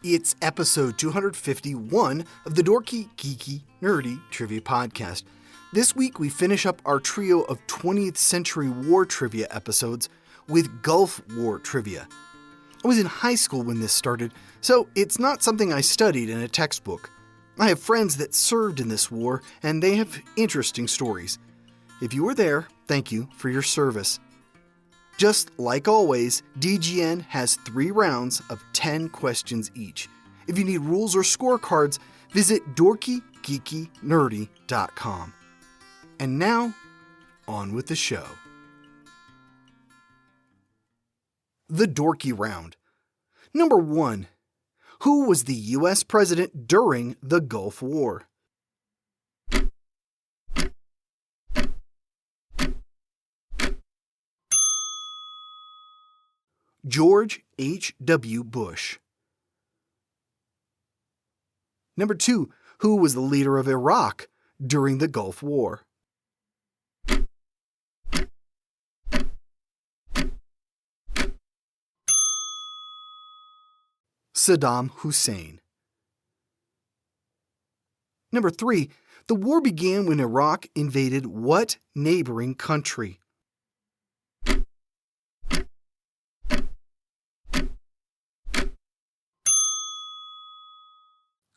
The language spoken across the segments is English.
It's episode 251 of the Dorky, Geeky, Nerdy Trivia Podcast. This week we finish up our trio of 20th Century War trivia episodes with Gulf War trivia. I was in high school when this started, so it's not something I studied in a textbook. I have friends that served in this war, and they have interesting stories. If you were there, thank you for your service. Just like always, DGN has 3 rounds of 10 questions each. If you need rules or scorecards, visit dorkygeekynerdy.com. And now, on with the show. The Dorky Round. Number 1. Who was the U.S. president during the Gulf War? George H.W. Bush. Number 2. Who was the leader of Iraq during the Gulf War? Saddam Hussein. Number 3. The war began when Iraq invaded what neighboring country?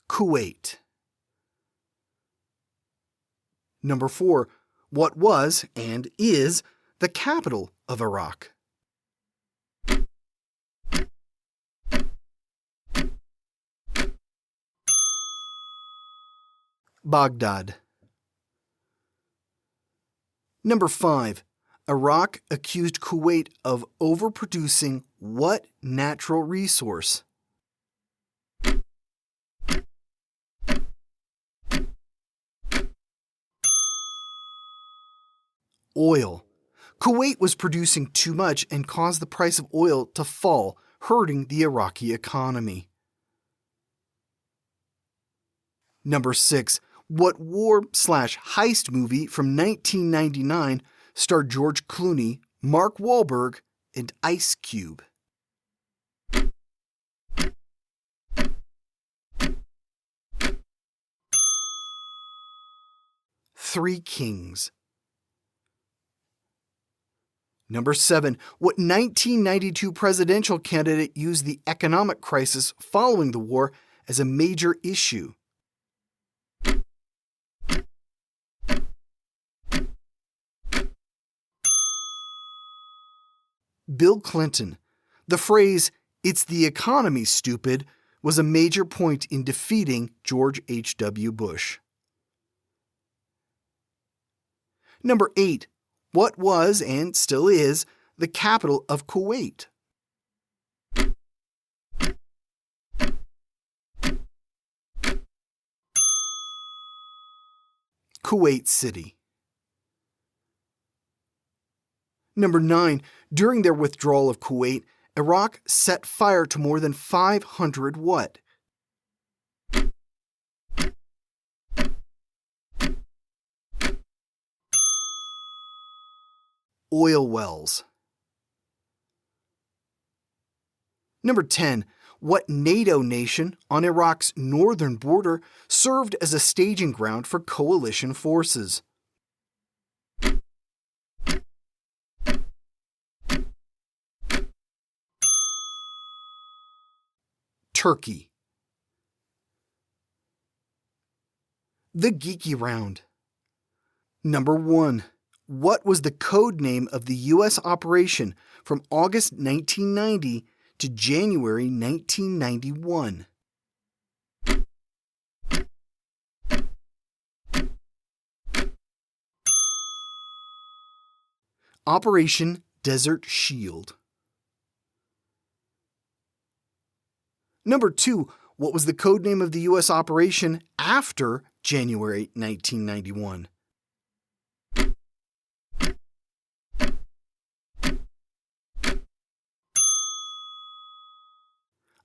Kuwait. Number 4. What was and is the capital of Iraq? Baghdad. Number 5. Iraq accused Kuwait of overproducing what natural resource? Oil. Kuwait was producing too much and caused the price of oil to fall, hurting the Iraqi economy. Number 6. What war/heist movie from 1999 starred George Clooney, Mark Wahlberg, and Ice Cube? Three Kings. Number 7. What 1992 presidential candidate used the economic crisis following the war as a major issue? Bill Clinton. The phrase, "It's the economy, stupid," was a major point in defeating George H.W. Bush. Number 8. What was, and still is, the capital of Kuwait? Kuwait City. Number 9. During their withdrawal of Kuwait, Iraq set fire to more than 500 what? Oil wells. Number 10. What NATO nation on Iraq's northern border served as a staging ground for coalition forces? Turkey. The Geeky Round. Number 1. What was the code name of the U.S. operation from August 1990 to January 1991? Operation Desert Shield. Number 2. What was the code name of the U.S. operation after January 1991?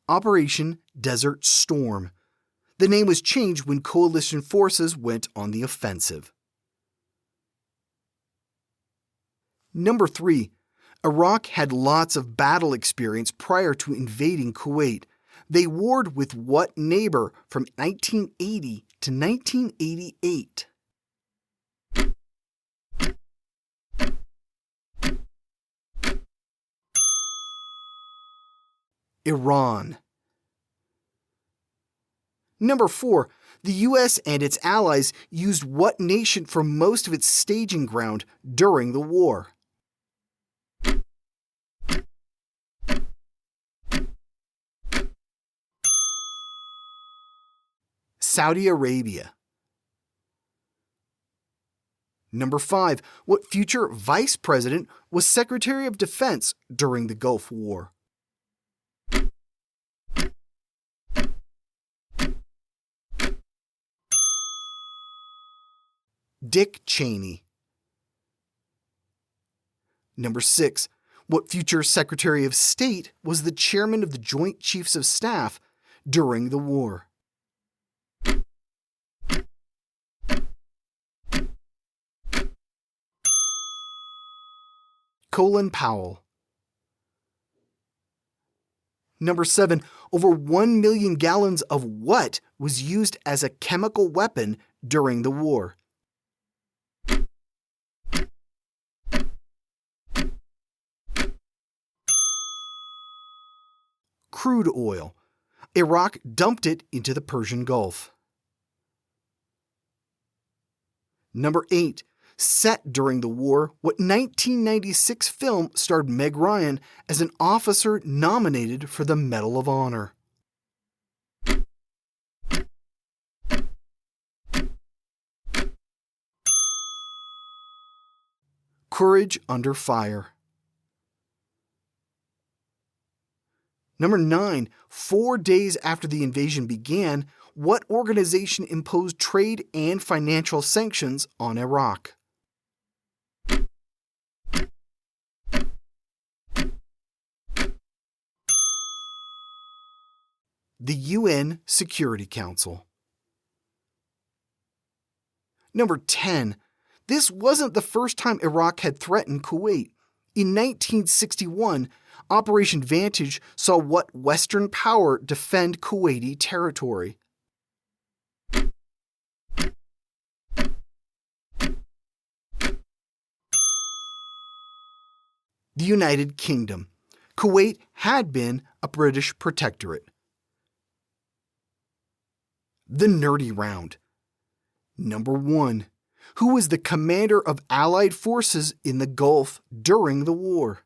Operation Desert Storm. The name was changed when coalition forces went on the offensive. Number 3. Iraq had lots of battle experience prior to invading Kuwait. They warred with what neighbor from 1980 to 1988? Iran. Number 4. The U.S. and its allies used what nation for most of its staging ground during the war? Saudi Arabia. Number 5. What future vice president was Secretary of Defense during the Gulf War? Dick Cheney. Number 6. What future Secretary of State was the chairman of the Joint Chiefs of Staff during the war? Colin Powell. Number 7. Over 1 million gallons of what was used as a chemical weapon during the war? Crude oil. Iraq dumped it into the Persian Gulf. Number 8. Set during the war, what 1996 film starred Meg Ryan as an officer nominated for the Medal of Honor? Courage Under Fire. Number 9. 4 days after the invasion began, what organization imposed trade and financial sanctions on Iraq? The UN Security Council. Number 10. This wasn't the first time Iraq had threatened Kuwait. In 1961, Operation Vantage saw what Western power defend Kuwaiti territory? The United Kingdom. Kuwait had been a British protectorate. The Nerdy Round. Number 1. Who was the commander of Allied forces in the Gulf during the war?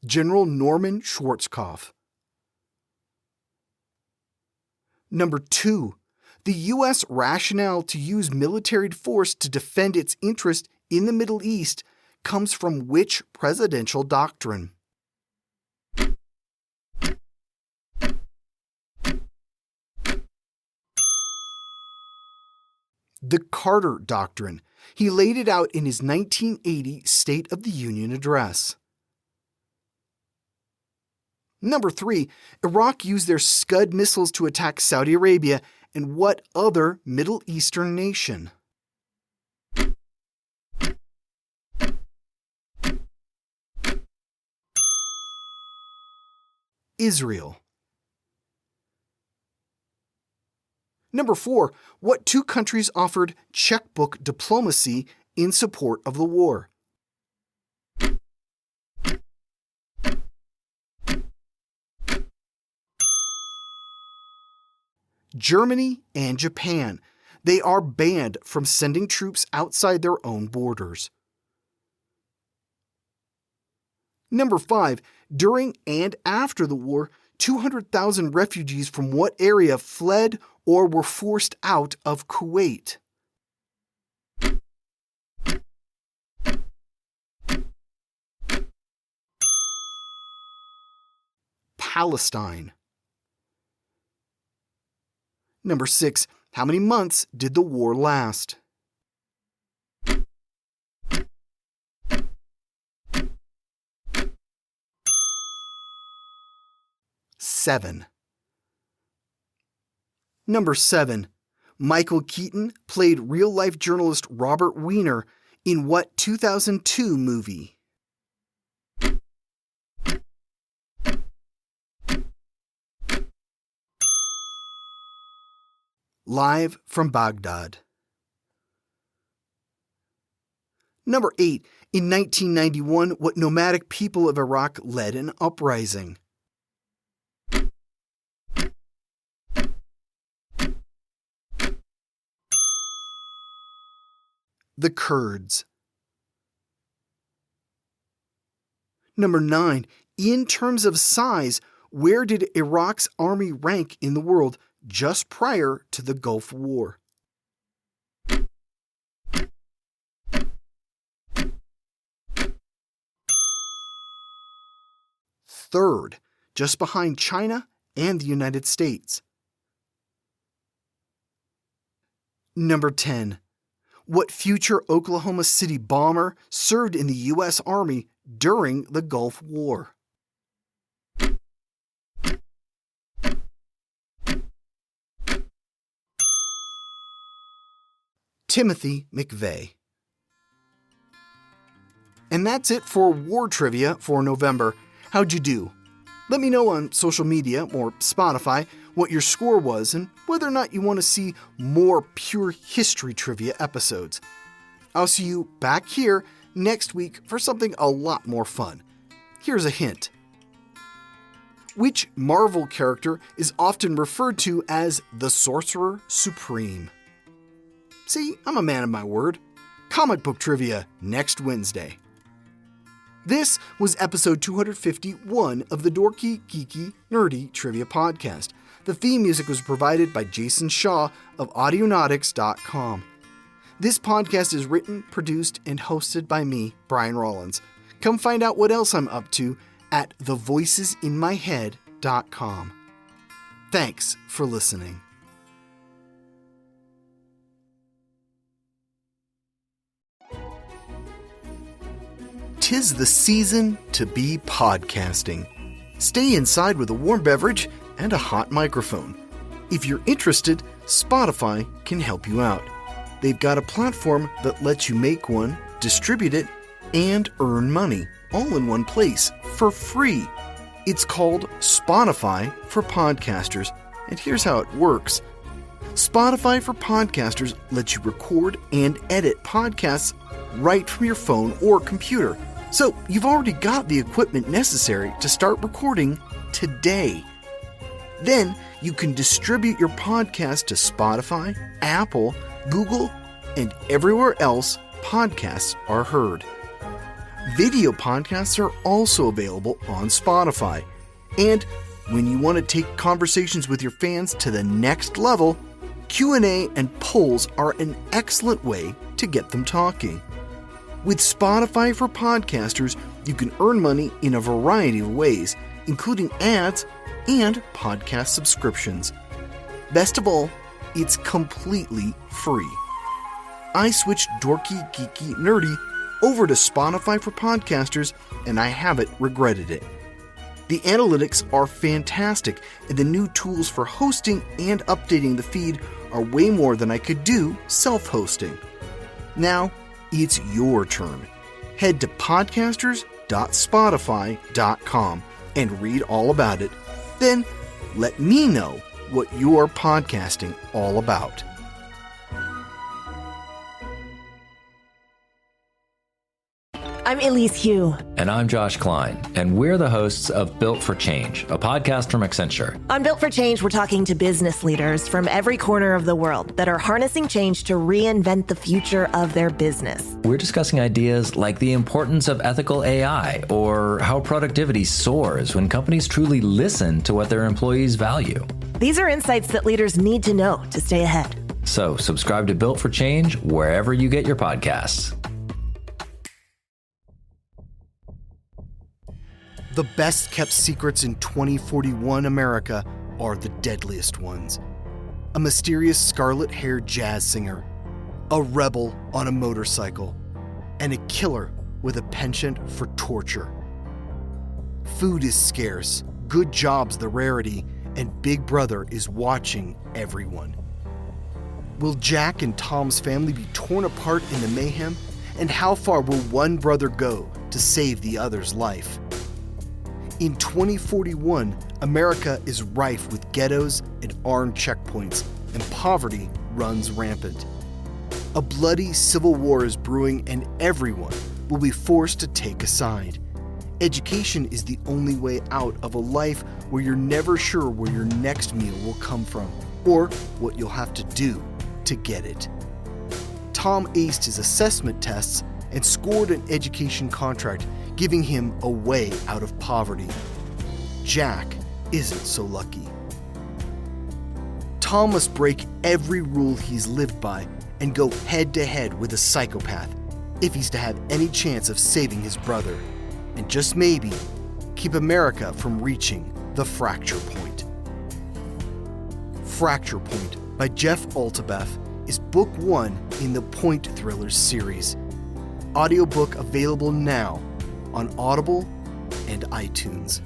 General Norman Schwarzkopf. Number 2. The U.S. rationale to use military force to defend its interest in the Middle East comes from which presidential doctrine? The Carter Doctrine. He laid it out in his 1980 State of the Union address. Number 3. Iraq used their Scud missiles to attack Saudi Arabia and what other Middle Eastern nation? Israel. Number 4. What 2 countries offered checkbook diplomacy in support of the war? Germany and Japan. They are banned from sending troops outside their own borders. Number 5. During and after the war, 200,000 refugees from what area fled or were forced out of Kuwait? Palestine. Number 6. How many months did the war last? Seven. Number 7. Michael Keaton played real-life journalist Robert Wiener In what 2002 movie? Live from Baghdad. Number 8. In 1991, what nomadic people of Iraq led an uprising? The Kurds. Number 9. In terms of size, where did Iraq's army rank in the world just prior to the Gulf War? Third, just behind China and the United States. Number 10. What future Oklahoma City bomber served in the U.S. Army during the Gulf War? Timothy McVeigh. And that's it for War Trivia for November. How'd you do? Let me know on social media or Spotify what your score was and whether or not you want to see more pure history trivia episodes. I'll see you back here next week for something a lot more fun. Here's a hint. Which Marvel character is often referred to as the Sorcerer Supreme? See, I'm a man of my word. Comic book trivia next Wednesday. This was episode 251 of the Dorky, Geeky, Nerdy Trivia Podcast. The theme music was provided by Jason Shaw of Audionautics.com. This podcast is written, produced, and hosted by me, Brian Rollins. Come find out what else I'm up to at thevoicesinmyhead.com. Thanks for listening. 'Tis the season to be podcasting. Stay inside with a warm beverage and a hot microphone. If you're interested, Spotify can help you out. They've got a platform that lets you make one, distribute it, and earn money all in one place for free. It's called Spotify for Podcasters, and here's how it works. Spotify for Podcasters lets you record and edit podcasts right from your phone or computer. So you've already got the equipment necessary to start recording today. Then you can distribute your podcast to Spotify, Apple, Google, and everywhere else podcasts are heard. Video podcasts are also available on Spotify. And when you want to take conversations with your fans to the next level, Q&A and polls are an excellent way to get them talking. With Spotify for Podcasters, you can earn money in a variety of ways, including ads and podcast subscriptions. Best of all, it's completely free. I switched Dorky, Geeky, Nerdy over to Spotify for Podcasters, and I haven't regretted it. The analytics are fantastic, and the new tools for hosting and updating the feed are way more than I could do self-hosting. Now, it's your turn. Head to podcasters.spotify.com and read all about it. Then let me know what you're podcasting all about. I'm Elise Hugh. And I'm Josh Klein, and we're the hosts of Built for Change, a podcast from Accenture. On Built for Change, we're talking to business leaders from every corner of the world that are harnessing change to reinvent the future of their business. We're discussing ideas like the importance of ethical AI or how productivity soars when companies truly listen to what their employees value. These are insights that leaders need to know to stay ahead. So subscribe to Built for Change wherever you get your podcasts. The best-kept secrets in 2041 America are the deadliest ones. A mysterious scarlet-haired jazz singer, a rebel on a motorcycle, and a killer with a penchant for torture. Food is scarce, good jobs the rarity, and Big Brother is watching everyone. Will Jack and Tom's family be torn apart in the mayhem And how far will one brother go to save the other's life? In 2041, America is rife with ghettos and armed checkpoints, and poverty runs rampant. A bloody civil war is brewing, and everyone will be forced to take a side. Education is the only way out of a life where you're never sure where your next meal will come from, or what you'll have to do to get it. Tom aced his assessment tests and scored an education contract, giving him a way out of poverty. Jack isn't so lucky. Tom must break every rule he's lived by and go head-to-head with a psychopath if he's to have any chance of saving his brother, and just maybe keep America from reaching the fracture point. Fracture Point by Jeff Altabef is book 1 in the Point Thrillers series. Audiobook available now on Audible and iTunes.